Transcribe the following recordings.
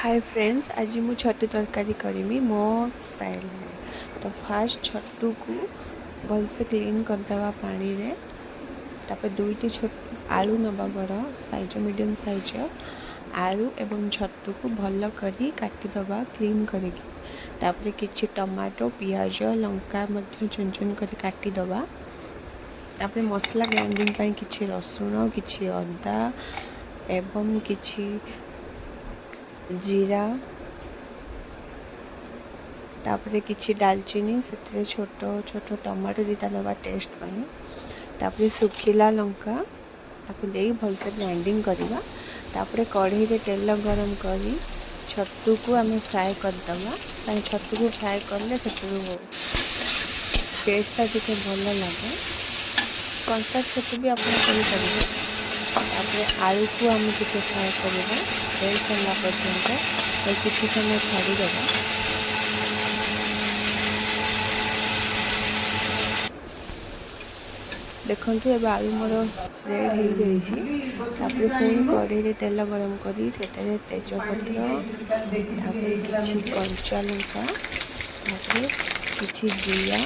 Hi friends, आज मु छतु तरकारी करमी मो स्टाइल में। तो फास्ट छतु को भलसे क्लीन करदेवा पानी रे। तापर दुईटी छोट आलू नवा बड़ साइज मीडियम साइज आलू एवं छतु को भल करी काटिदवा क्लीन करिकी। तापर किछि टमाटो पियाज लंका मध्य चुन चुन करी काटिदवा। तापर मसला ग्राइंडिंग पाई किछि रसुण किछि अदा एवं किछि जीरा तापरे किछि दालचीनी से छोट छोट टमाटो दीटा दबा टेस्ट पाई। तापरे सुखिला लंका ताको देई भलसे ग्राइंडिंग करवा। तापरे कढ़ई रे तेल गरम करी छतु को आमे फ्राई कर दबा। ताई छतु को फ्राई करले सेटु टेस्टटा टिके भल लागे। कंचा छतु भी आपण करि परिबे। तापरे आलू को आमे टिके फ्राई करबा फ्राई करला पर्यंत तो किछि समय छाड़ी देबा। देखंतु एबे आलू मोर रेड हो जाइछि। तापरे पुणी कढ़ई रे तेल गरम करी सेटारे तेजपत्र तापरे किछि कंचा लंका तापरे किछि जीरा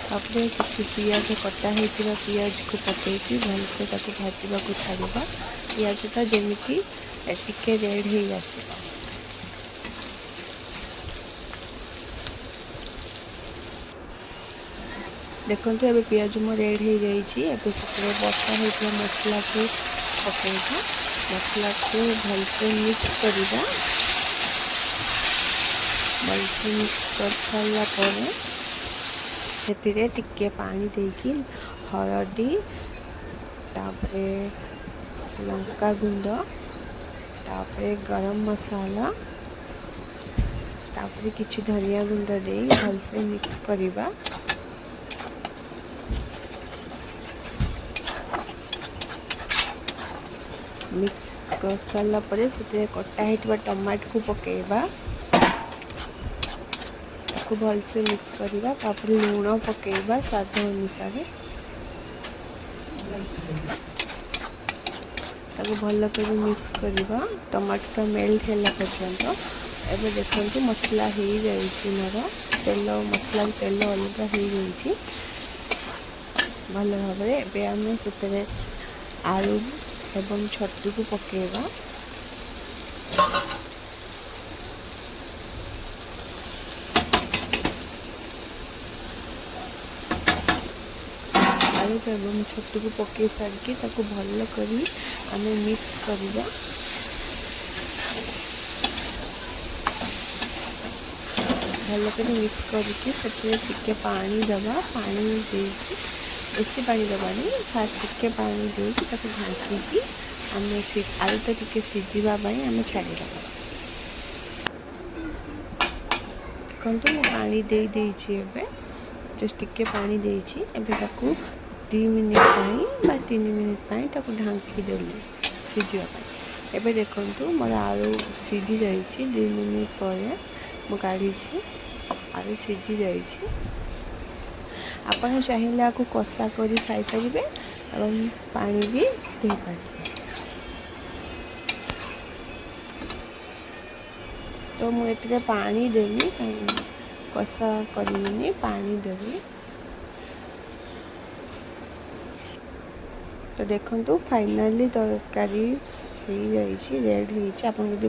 तापरे किछि पियाज कटा होइतिबा पियाज को पकेइकी भलसे ताको भाजिबा को छाड़िबा। पियाजटा जेमिति टिके रेड हो आसिबा। देखंतु एबे पियाज मो रेड हो जाइछि। एबे सेतरे बटा होइतिबा मसला को पकेइबा। मसला को भलसे मिक्स करिबा। भलसे मिक्स कर सारला परे सेतिरे टिके पानी देकी हळदी तापरे लंका गुंड तापरे गरम मसाला तापरे किछि धनिया गुंड देई भलसे मिक्स करिबा। मिक्स कर सारला परे सेतिरे कटा हेतबा टमाटो को पकेइबा। ताको भलसे मिक्स करिबा। तापरे लूण पकेइबा स्वाद अनुसार। ताको भल कर मिक्स करिबा टमाटो मेल्ट होला पर्यंत। एबे देखंतु मसला हो जाइछि मोर तेल मसला तेल अलग हो जाइछि भल भाबरे। एबे आमे सेतरे आलू एवं छतु को पकेइबा। आलू एवं छतु को पकई सारिकी ताको भल करी आमे मिक्स करिबा। भल करी मिक्स करके सेतरे टिके पानी दबा। पानी देकी बेसी पानी दबानी फास्ट टिके पानी देकी ताको ढांकीकी आमे आलूटा टिके सिझिबा पई आमे छाड़ी दबा। देखंतु मु पानी दे देइछि। एबे जस्ट टिके पानी देइछि। एबे ताको 2 मिनिट पाई बा 3 मिनिट पाई ताको ढांकी देली सिझिबा पाई। एबे देखंतु मोर आलू सिझी जाइछि। 2 मिनिट परे मु काढिछि आलू सिझी जाइछि। आपण चाहिए आपको कषा करी खाई परिबे एवं पानी भी दे पारिबे। तो मु एतरे पानी देमी कषा करनी पानी देवी। तो देखंतु फाइनली तरकारी हो जाइछि रेड हो।